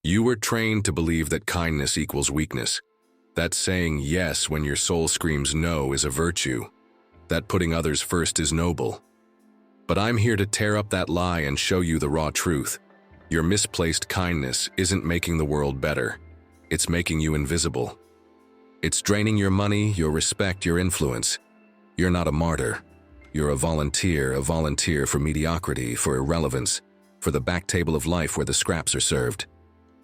You were trained to believe that kindness equals weakness, that saying yes when your soul screams no is a virtue, that putting others first is noble. But I'm here to tear up that lie and show you the raw truth. Your misplaced kindness isn't making the world better. It's making you invisible. It's draining your money, your respect, your influence. You're not a martyr. You're a volunteer for mediocrity, for irrelevance, for the back table of life where the scraps are served.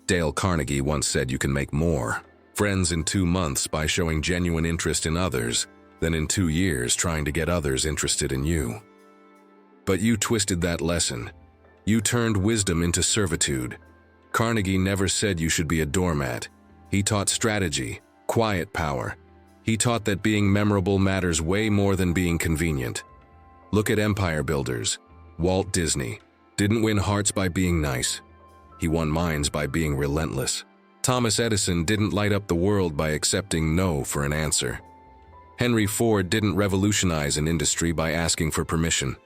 Dale Carnegie once said you can make more friends in 2 months by showing genuine interest in others than in 2 years trying to get others interested in you. But you twisted that lesson. You turned wisdom into servitude. Carnegie never said you should be a doormat. He taught strategy, quiet power. He taught that being memorable matters way more than being convenient. Look at empire builders. Walt Disney didn't win hearts by being nice. He won minds by being relentless. Thomas Edison didn't light up the world by accepting no for an answer. Henry Ford didn't revolutionize an industry by asking for permission.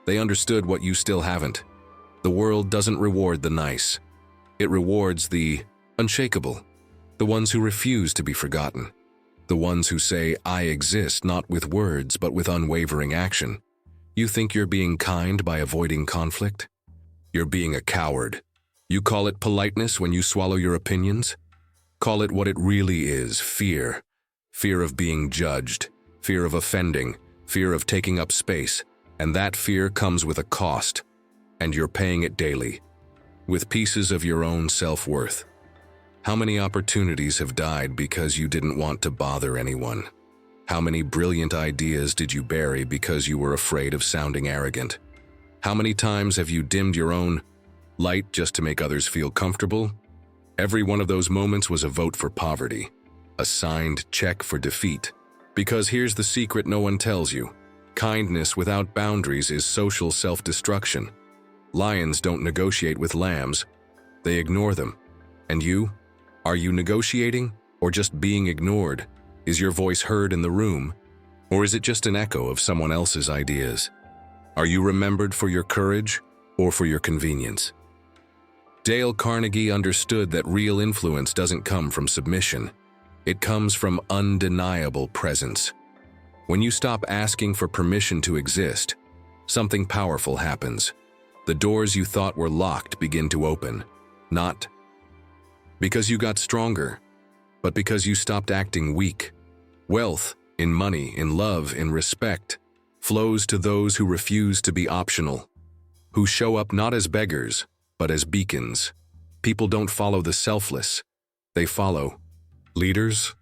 They understood what you still haven't. The world doesn't reward the nice. It rewards the unshakable, the ones who refuse to be forgotten, the ones who say, I exist not with words but with unwavering action. You think you're being kind by avoiding conflict? You're being a coward. You call it politeness when you swallow your opinions? Call it what it really is, fear. Fear of being judged, fear of offending, fear of taking up space, and that fear comes with a cost, and you're paying it daily, with pieces of your own self-worth. How many opportunities have died because you didn't want to bother anyone? How many brilliant ideas did you bury because you were afraid of sounding arrogant? How many times have you dimmed your own light just to make others feel comfortable? Every one of those moments was a vote for poverty, a signed check for defeat. Because here's the secret no one tells you. Kindness without boundaries is social self-destruction. Lions don't negotiate with lambs. They ignore them. And you? Are you negotiating or just being ignored? Is your voice heard in the room? Or is it just an echo of someone else's ideas? Are you remembered for your courage or for your convenience? Dale Carnegie understood that real influence doesn't come from submission. It comes from undeniable presence. When you stop asking for permission to exist, something powerful happens. The doors you thought were locked begin to open. Not because you got stronger, but because you stopped acting weak. Wealth, in money, in love, in respect, flows to those who refuse to be optional, who show up not as beggars, but as beacons. People don't follow the selfless. They follow leaders.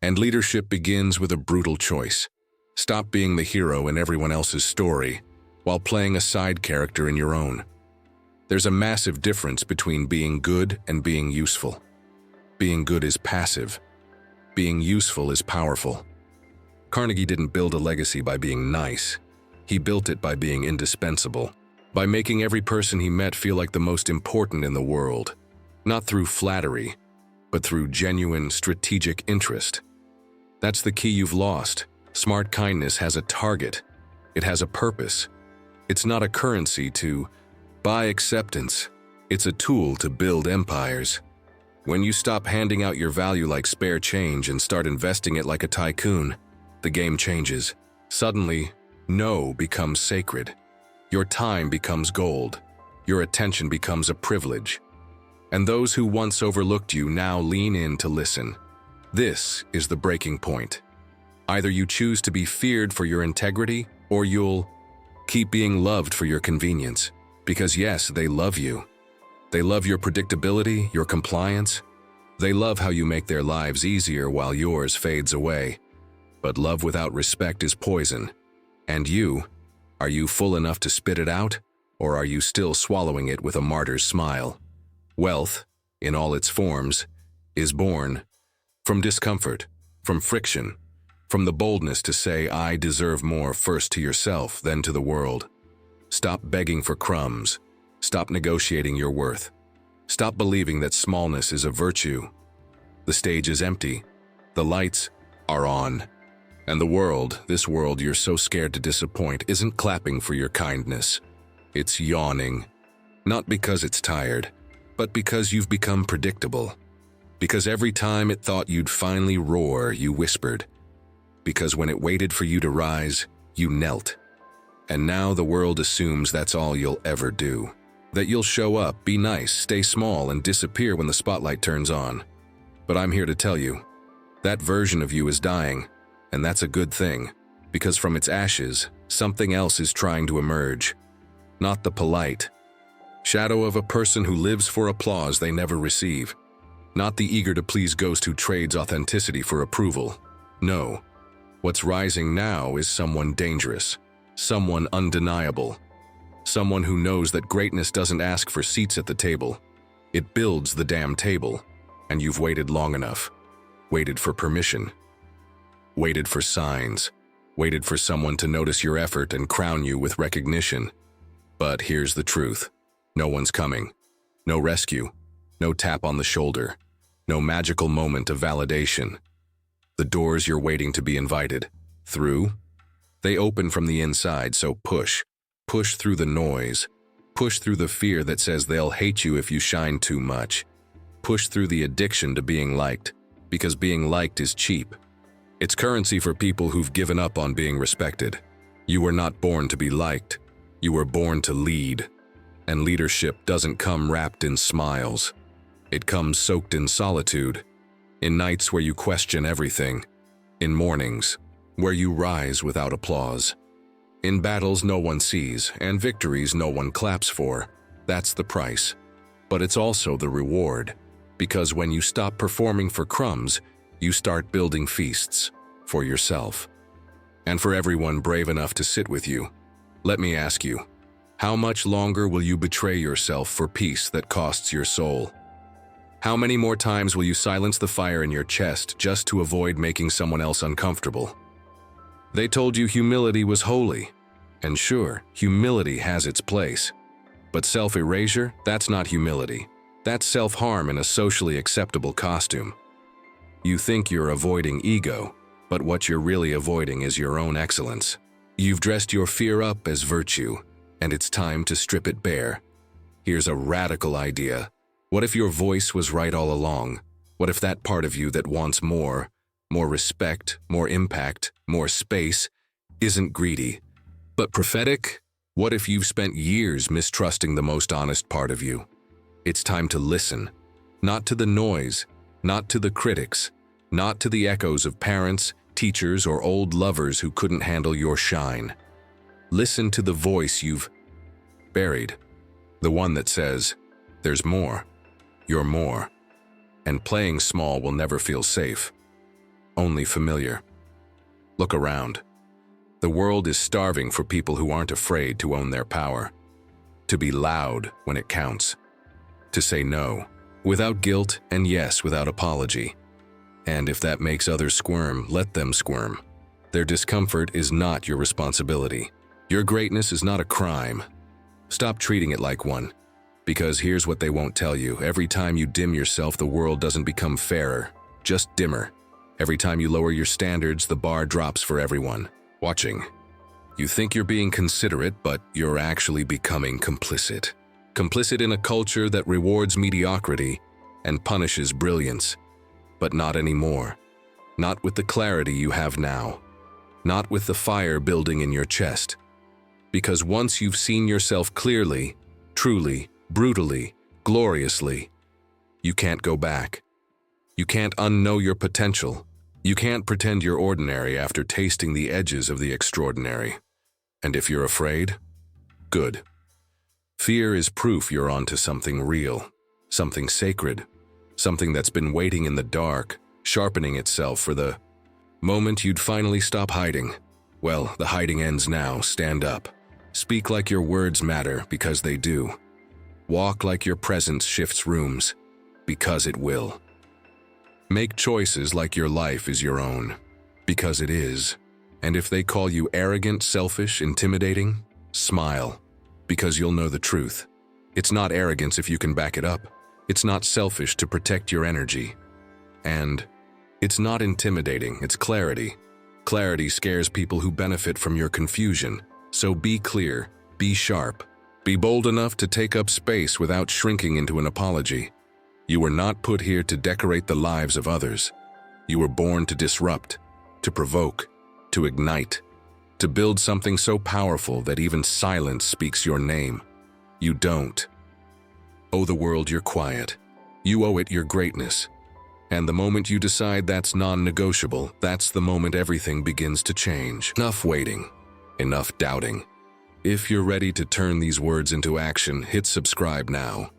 And leadership begins with a brutal choice. Stop being the hero in everyone else's story while playing a side character in your own. There's a massive difference between being good and being useful. Being good is passive. Being useful is powerful. Carnegie didn't build a legacy by being nice. He built it by being indispensable, by making every person he met feel like the most important in the world, not through flattery, but through genuine strategic interest. That's the key you've lost. Smart kindness has a target. It has a purpose. It's not a currency to buy acceptance. It's a tool to build empires. When you stop handing out your value like spare change and start investing it like a tycoon, the game changes. Suddenly, no becomes sacred. Your time becomes gold. Your attention becomes a privilege. And those who once overlooked you now lean in to listen. This is the breaking point. Either you choose to be feared for your integrity, or you'll keep being loved for your convenience. Because yes, they love you. They love your predictability, your compliance. They love how you make their lives easier while yours fades away. But love without respect is poison. And you, are you full enough to spit it out, or are you still swallowing it with a martyr's smile? Wealth, in all its forms, is born from discomfort, from friction, from the boldness to say, I deserve more first to yourself, then to the world. Stop begging for crumbs. Stop negotiating your worth. Stop believing that smallness is a virtue. The stage is empty. The lights are on. And the world, this world you're so scared to disappoint, isn't clapping for your kindness. It's yawning. Not because it's tired, but because you've become predictable. Because every time it thought you'd finally roar, you whispered. Because when it waited for you to rise, you knelt. And now the world assumes that's all you'll ever do. That you'll show up, be nice, stay small, and disappear when the spotlight turns on. But I'm here to tell you, that version of you is dying, and that's a good thing, because from its ashes, something else is trying to emerge. Not the polite shadow of a person who lives for applause they never receive. Not the eager to please ghost who trades authenticity for approval. No, what's rising now is someone dangerous, someone undeniable, someone who knows that greatness doesn't ask for seats at the table. It builds the damn table, and you've waited long enough. Waited for permission. Waited for signs. Waited for someone to notice your effort and crown you with recognition. But here's the truth. No one's coming. No rescue. No tap on the shoulder. No magical moment of validation. The doors you're waiting to be invited through, they open from the inside, so push. Push through the noise. Push through the fear that says they'll hate you if you shine too much. Push through the addiction to being liked, because being liked is cheap. It's currency for people who've given up on being respected. You were not born to be liked. You were born to lead. And leadership doesn't come wrapped in smiles. It comes soaked in solitude, in nights where you question everything, in mornings where you rise without applause, in battles no one sees and victories no one claps for. That's the price. But it's also the reward, because when you stop performing for crumbs, you start building feasts for yourself. And for everyone brave enough to sit with you, let me ask you, how much longer will you betray yourself for peace that costs your soul? How many more times will you silence the fire in your chest just to avoid making someone else uncomfortable? They told you humility was holy. And sure, humility has its place. But self-erasure, that's not humility. That's self-harm in a socially acceptable costume. You think you're avoiding ego, but what you're really avoiding is your own excellence. You've dressed your fear up as virtue, and it's time to strip it bare. Here's a radical idea. What if your voice was right all along? What if that part of you that wants more respect, more impact, more space, isn't greedy, but prophetic? What if you've spent years mistrusting the most honest part of you? It's time to listen, not to the noise, not to the critics, not to the echoes of parents, teachers, or old lovers who couldn't handle your shine. Listen to the voice you've buried, the one that says, "There's more. You're more." And playing small will never feel safe, only familiar. Look around. The world is starving for people who aren't afraid to own their power, to be loud when it counts, to say no, without guilt, and yes, without apology. And if that makes others squirm, let them squirm. Their discomfort is not your responsibility. Your greatness is not a crime. Stop treating it like one. Because here's what they won't tell you. Every time you dim yourself, the world doesn't become fairer, just dimmer. Every time you lower your standards, the bar drops for everyone watching. You think you're being considerate, but you're actually becoming complicit. Complicit in a culture that rewards mediocrity and punishes brilliance. But not anymore. Not with the clarity you have now. Not with the fire building in your chest. Because once you've seen yourself clearly, truly, brutally, gloriously, you can't go back. You can't unknow your potential. You can't pretend you're ordinary after tasting the edges of the extraordinary. And if you're afraid, good. Fear is proof you're onto something real, something sacred, something that's been waiting in the dark, sharpening itself for the moment you'd finally stop hiding. Well, the hiding ends now. Stand up. Speak like your words matter, because they do. Walk like your presence shifts rooms, because it will. Make choices like your life is your own, because it is. And if they call you arrogant, selfish, intimidating, smile, because you'll know the truth. It's not arrogance if you can back it up. It's not selfish to protect your energy. And it's not intimidating, it's clarity. Clarity scares people who benefit from your confusion. So be clear, be sharp, Be bold enough to take up space without shrinking into an apology. You were not put here to decorate the lives of others. You were born to disrupt, to provoke, to ignite, to build something so powerful that even silence speaks your name. You don't owe the world your quiet. You owe it your greatness. And the moment you decide that's non-negotiable, that's the moment everything begins to change. Enough waiting. Enough doubting. If you're ready to turn these words into action, hit subscribe now.